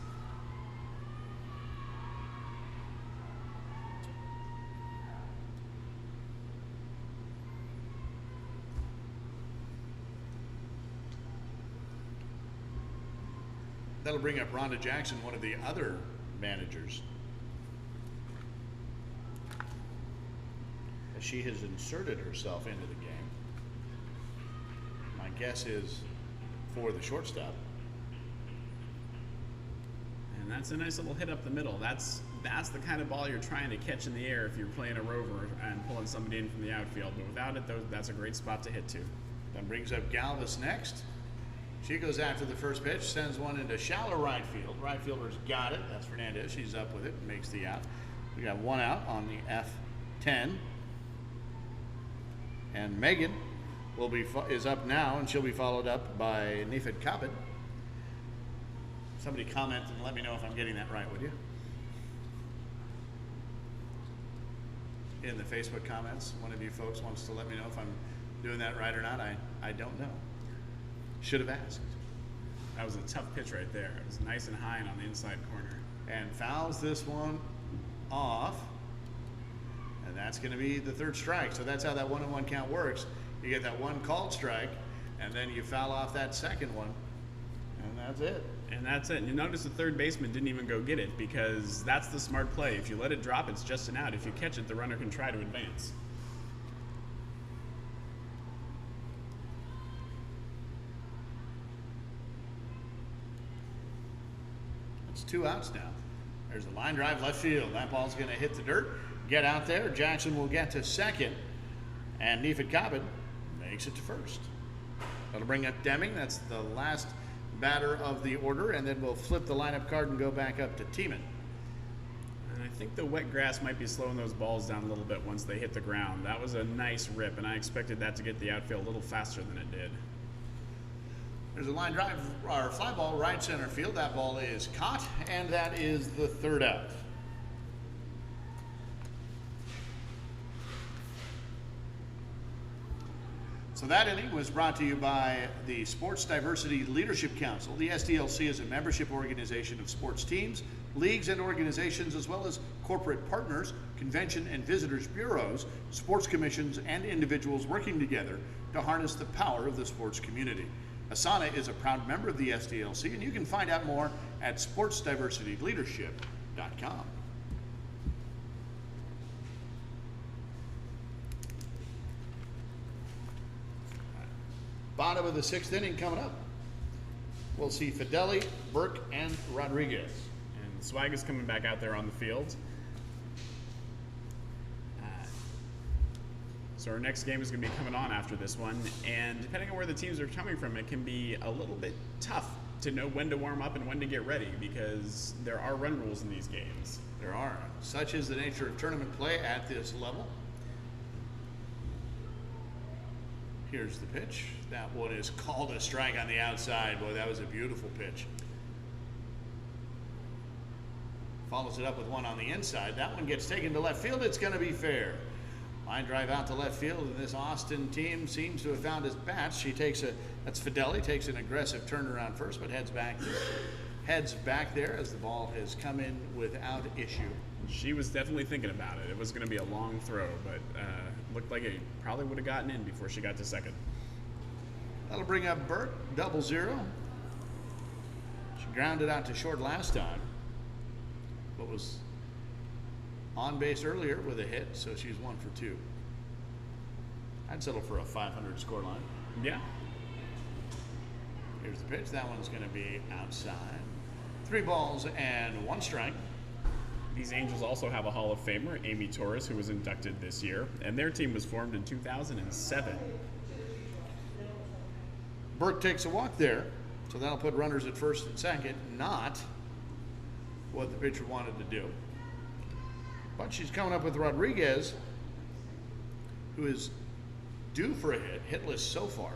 That'll bring up Rhonda Jackson, one of the other managers, as she has inserted herself into the game. My guess is for the shortstop. And that's a nice little hit up the middle. That's the kind of ball you're trying to catch in the air if you're playing a rover and pulling somebody in from the outfield. But without it, that's a great spot to hit to. That brings up Galvis next. She goes after the first pitch, sends one into shallow right field. Right fielder's got it. That's Fernandez. She's up with it, makes the out. We got 1 out on the F10. And Megan is up now, and she'll be followed up by Nifed Kabit. Somebody comment and let me know if I'm getting that right, would you? In the Facebook comments, one of you folks wants to let me know if I'm doing that right or not. I don't know. Should have asked. That was a tough pitch right there. It was nice and high and on the inside corner. And fouls this one off. And that's going to be the third strike. So that's how that 1-1 count works. You get that one called strike, and then you foul off that second one. And that's it. And that's it. And you notice the third baseman didn't even go get it, because that's the smart play. If you let it drop, it's just an out. If you catch it, the runner can try to advance. It's 2 outs now. There's a line drive left field. That ball's going to hit the dirt, get out there. Jackson will get to second, and Nifed Kabit makes it to first. That'll bring up Deming. That's the last batter of the order, and then we'll flip the lineup card and go back up to Tiemann. And I think the wet grass might be slowing those balls down a little bit once they hit the ground. That was a nice rip, and I expected that to get the outfield a little faster than it did. There's a line drive, or fly ball, right center field. That ball is caught, and that is the third out. So that inning was brought to you by the Sports Diversity Leadership Council. The SDLC is a membership organization of sports teams, leagues, and organizations, as well as corporate partners, convention and visitors bureaus, sports commissions, and individuals working together to harness the power of the sports community. ASANA is a proud member of the SDLC, and you can find out more at sportsdiversityleadership.com. Bottom of the 6th inning coming up. We'll see Fideli, Burke, and Rodriguez. And Swag is coming back out there on the field. So our next game is going to be coming on after this one, and depending on where the teams are coming from, it can be a little bit tough to know when to warm up and when to get ready, because there are run rules in these games. There are. Such is the nature of tournament play at this level. Here's the pitch. That one is called a strike on the outside. Boy, that was a beautiful pitch. Follows it up with one on the inside. That one gets taken to left field. It's going to be fair. Line drive out to left field, and this Austin team seems to have found his bats. That's Fideli, takes an aggressive turnaround first, but heads back there as the ball has come in without issue. She was definitely thinking about it. It was going to be a long throw, but looked like it probably would have gotten in before she got to second. That'll bring up Burt, 0-0. She grounded out to short last time, but was on base earlier with a hit, so she's 1 for 2. I'd settle for a 500 score line. Yeah. Here's the pitch. That one's going to be outside. 3 balls and 1 strike. These Angels also have a Hall of Famer, Amy Torres, who was inducted this year, and their team was formed in 2007. Burke takes a walk there, so that'll put runners at first and second, not what the pitcher wanted to do. But she's coming up with Rodriguez, who is due for a hit, hitless so far.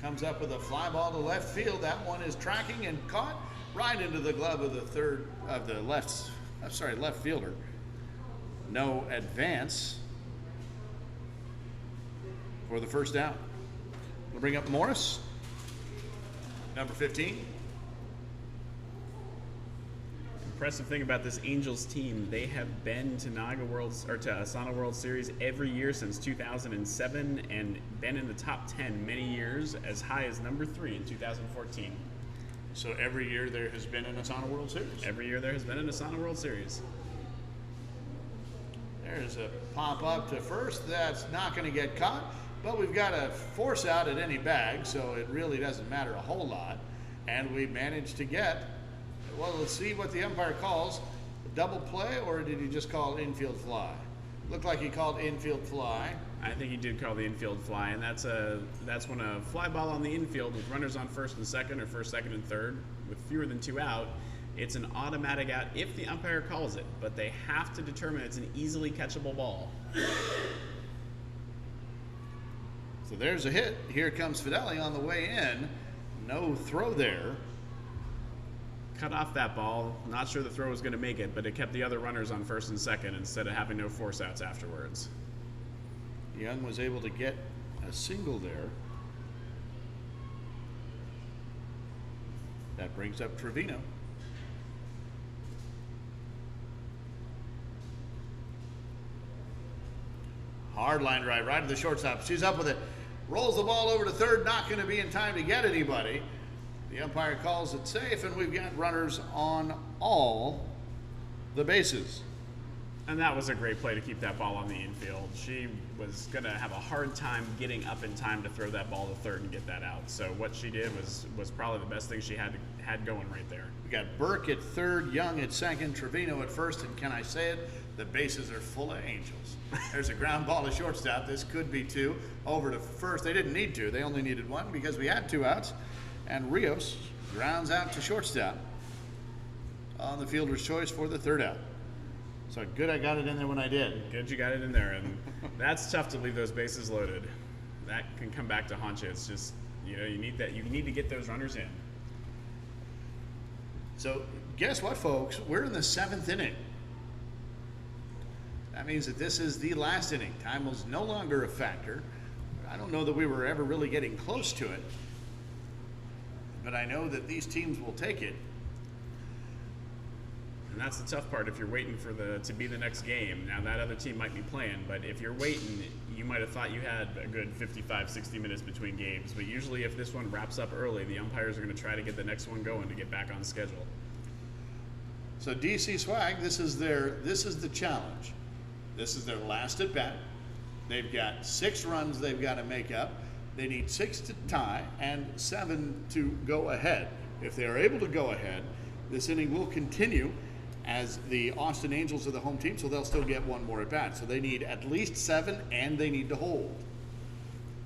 Comes up with a fly ball to left field. That one is tracking and caught right into the glove of the left fielder. No advance for the first down. We'll bring up Morris, number 15. Impressive thing about this Angels team, they have been to ASANA World Series every year since 2007 and been in the top 10 many years, as high as number 3 in 2014. So every year there has been an ASANA World Series? Every year there has been an ASANA World Series. There's a pop up to first. That's not going to get caught, but we've got a force out at any bag, so it really doesn't matter a whole lot. And we managed to get, well, let's see what the umpire calls. Double play, or did he just call infield fly? Looked like he called infield fly. I think he did call the infield fly, and that's when a fly ball on the infield with runners on first and second, or first, second, and third, with fewer than 2 out, it's an automatic out if the umpire calls it, but they have to determine it's an easily catchable ball. So there's a hit. Here comes Fideli on the way in. No throw there. Cut off that ball. Not sure the throw was going to make it, but it kept the other runners on first and second instead of having no force outs afterwards. Young was able to get a single there. That brings up Trevino. Hard line drive right to the shortstop. She's up with it. Rolls the ball over to third. Not going to be in time to get anybody. The umpire calls it safe, and we've got runners on all the bases. And that was a great play to keep that ball on the infield. She was going to have a hard time getting up in time to throw that ball to third and get that out. So what she did was probably the best thing she had going right there. We got Burke at third, Young at second, Trevino at first, and can I say it? The bases are full of angels. There's a ground ball to shortstop. This could be two. Over to first. They didn't need two. They only needed one because we had two outs. And Rios grounds out to shortstop on the fielder's choice for the third out. So good I got it in there when I did. Good you got it in there. And that's tough to leave those bases loaded. That can come back to haunt you. It's just, you need that. You need to get those runners in. So guess what, folks? We're in the 7th inning. That means that this is the last inning. Time was no longer a factor. I don't know that we were ever really getting close to it. But I know that these teams will take it. And that's the tough part if you're waiting for to be the next game. Now that other team might be playing, but if you're waiting, you might have thought you had a good 55, 60 minutes between games. But usually if this one wraps up early, the umpires are going to try to get the next one going to get back on schedule. So DC Swag, this is the challenge. This is their last at bat. They've got 6 runs they've got to make up. They need 6 to tie and 7 to go ahead. If they are able to go ahead, this inning will continue as the Austin Angels are the home team, so they'll still get one more at bat. So they need at least 7 and they need to hold.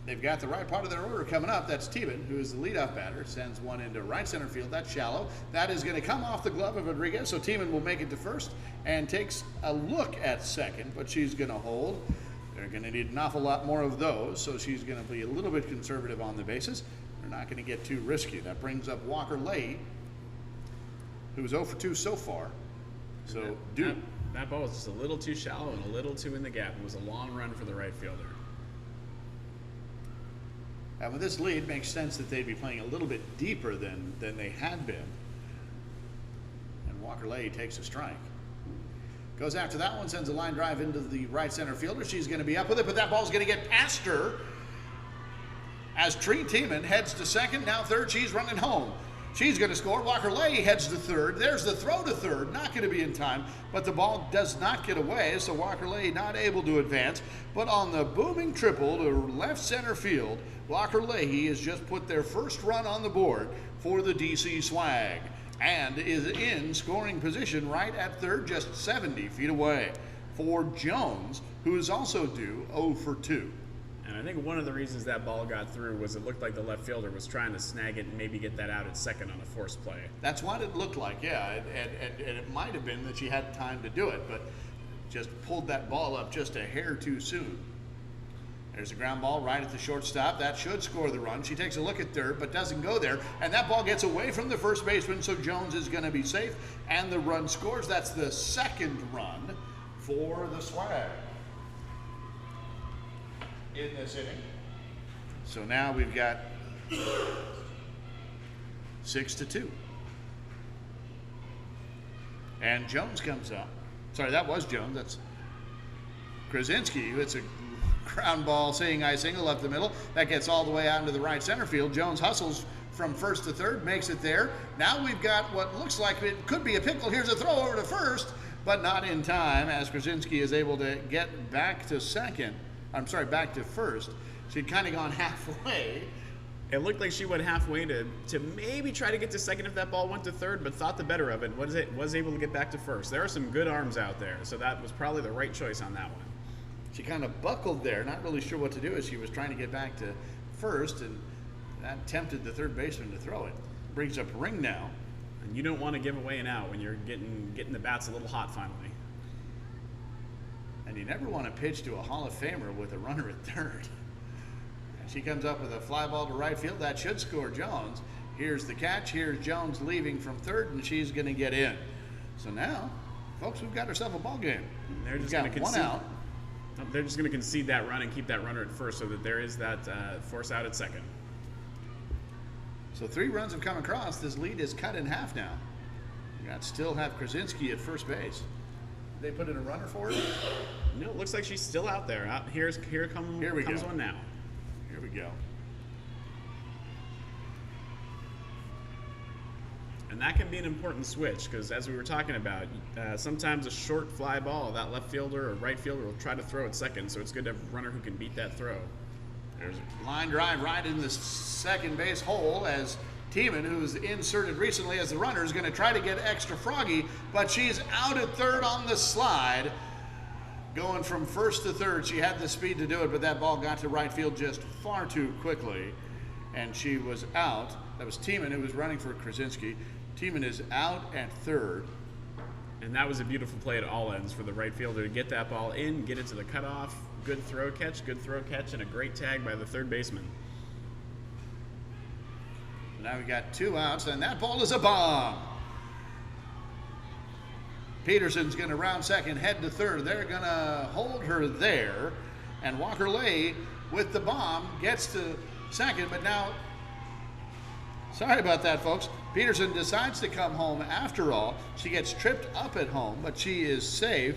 They've got the right part of their order coming up. That's Tebin, who is the leadoff batter, sends one into right center field. That's shallow. That is going to come off the glove of Rodriguez, so Tebin will make it to first and takes a look at second, but she's going to hold. They're going to need an awful lot more of those, so she's going to be a little bit conservative on the bases. They're not going to get too risky. That brings up Walker Leahy, who's 0 for 2 so far. So, that ball was just a little too shallow and a little too in the gap. It was a long run for the right fielder. And with this lead, it makes sense that they'd be playing a little bit deeper than they had been. And Walker Leahy takes a strike. Goes after that one, sends a line drive into the right center fielder. She's going to be up with it, but that ball's going to get past her as Tree Tiemann heads to second. Now third, she's running home. She's going to score. Walker Leahy heads to third. There's the throw to third. Not going to be in time, but the ball does not get away, so Walker Leahy not able to advance. But on the booming triple to left center field, Walker Leahy has just put their first run on the board for the DC Swag and is in scoring position right at third, just 70 feet away for Jones, who is also due 0 for 2. And I think one of the reasons that ball got through was it looked like the left fielder was trying to snag it and maybe get that out at second on a forced play. That's what it looked like, yeah. And it might have been that she had time to do it, but just pulled that ball up just a hair too soon. There's a ground ball right at the shortstop. That should score the run. She takes a look at third, but doesn't go there. And that ball gets away from the first baseman, so Jones is going to be safe. And the run scores. That's the second run for the Swag in this inning. So now we've got 6-2. And Jones comes up. Sorry, that was Jones. That's Krasinski, who hits a ground ball, seeing eye single up the middle. That gets all the way out into the right center field. Jones hustles from first to third, makes it there. Now we've got what looks like it could be a pickle. Here's a throw over to first, but not in time as Krasinski is able to get back to back to first. She'd kind of gone halfway. It looked like she went halfway to maybe try to get to second if that ball went to third, but thought the better of it. Was able to get back to first. There are some good arms out there, so that was probably the right choice on that one. She kind of buckled there, not really sure what to do as she was trying to get back to first, and that tempted the third baseman to throw it. Brings up Ring now. And you don't want to give away an out when you're getting the bats a little hot finally. And you never want to pitch to a Hall of Famer with a runner at third. And she comes up with a fly ball to right field. That should score Jones. Here's the catch. Here's Jones leaving from third, and she's going to get in. So now, folks, we've got ourselves a ball game. They're just We've got one out. They're just going to concede that run and keep that runner at first so that there is that force out at second. So 3 runs have come across. This lead is cut in half now. We got still have Krasinski at first base. They put in a runner for her? No, it looks like she's still out there. Here comes one now. Here we go. And that can be an important switch because, as we were talking about, sometimes a short fly ball, that left fielder or right fielder will try to throw at second, so it's good to have a runner who can beat that throw. There's a line drive right in the second base hole as Tiemann, who's inserted recently as the runner, is going to try to get extra froggy, but she's out at third on the slide. Going from first to third, she had the speed to do it, but that ball got to right field just far too quickly, and she was out. That was Tiemann who was running for Krasinski. Tiemann is out at third. And that was a beautiful play at all ends for the right fielder to get that ball in, get it to the cutoff. Good throw catch, and a great tag by the third baseman. Now we got 2 outs, and that ball is a bomb. Peterson's going to round second, head to third. They're going to hold her there, and Walker Lay with the bomb gets to second, but now, sorry about that, folks. Peterson decides to come home after all. She gets tripped up at home, but she is safe,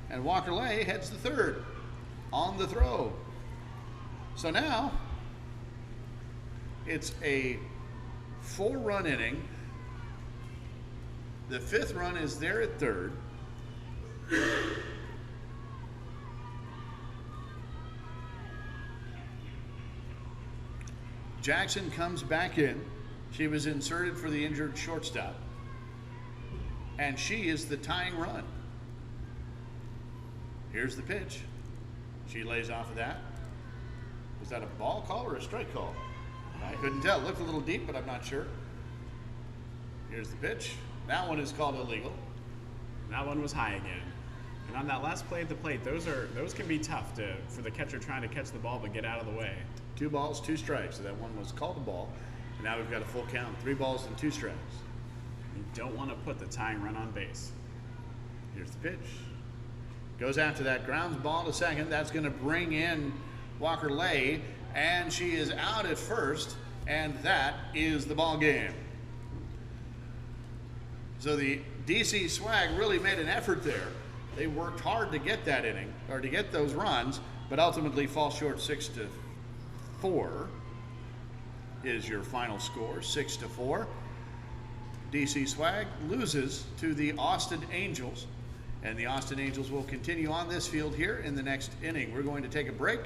and Walker Lay heads to third on the throw. So now it's a 4-run inning. The 5th run is there at third. Jackson comes back in. She was inserted for the injured shortstop. And she is the tying run. Here's the pitch. She lays off of that. Was that a ball call or a strike call? I couldn't tell. It looked a little deep, but I'm not sure. Here's the pitch. That one is called illegal. That one was high again. And on that last play at the plate, those can be tough for the catcher trying to catch the ball but get out of the way. 2 balls, 2 strikes. So that one was called a ball. And now we've got a full count. 3 balls and 2 strikes. You don't want to put the tying run on base. Here's the pitch. Goes after that, grounds ball to second. That's going to bring in Walker Lay, and she is out at first, and that is the ball game. So the DC Swag really made an effort there. They worked hard to get that inning, or to get those runs, but ultimately fall short 6-4 is your final score, 6-4. DC Swag loses to the Austin Angels, and the Austin Angels will continue on this field here in the next inning. We're going to take a break.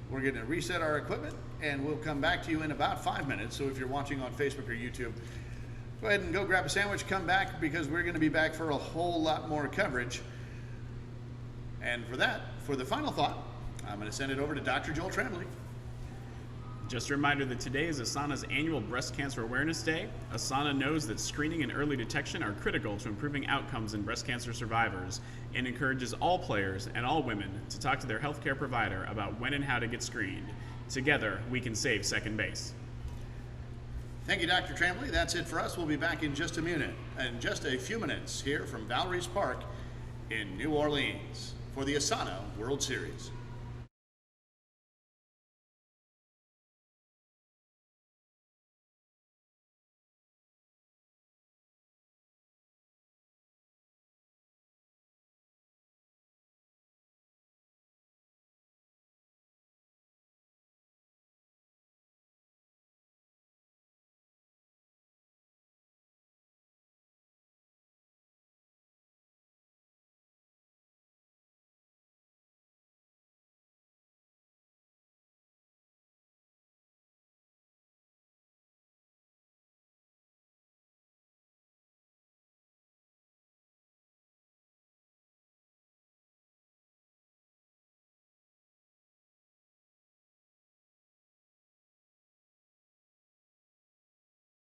We're going to reset our equipment, and we'll come back to you in about 5 minutes. So if you're watching on Facebook or YouTube, go ahead and go grab a sandwich, come back, because we're going to be back for a whole lot more coverage. And for that, for the final thought, I'm going to send it over to Dr. Joel Trambley. Just a reminder that today is ASANA's annual Breast Cancer Awareness Day. ASANA knows that screening and early detection are critical to improving outcomes in breast cancer survivors and encourages all players and all women to talk to their healthcare provider about when and how to get screened. Together, we can save second base. Thank you, Dr. Trambley. That's it for us. We'll be back in just a few minutes here from Valerie's Park in New Orleans for the ASANA World Series.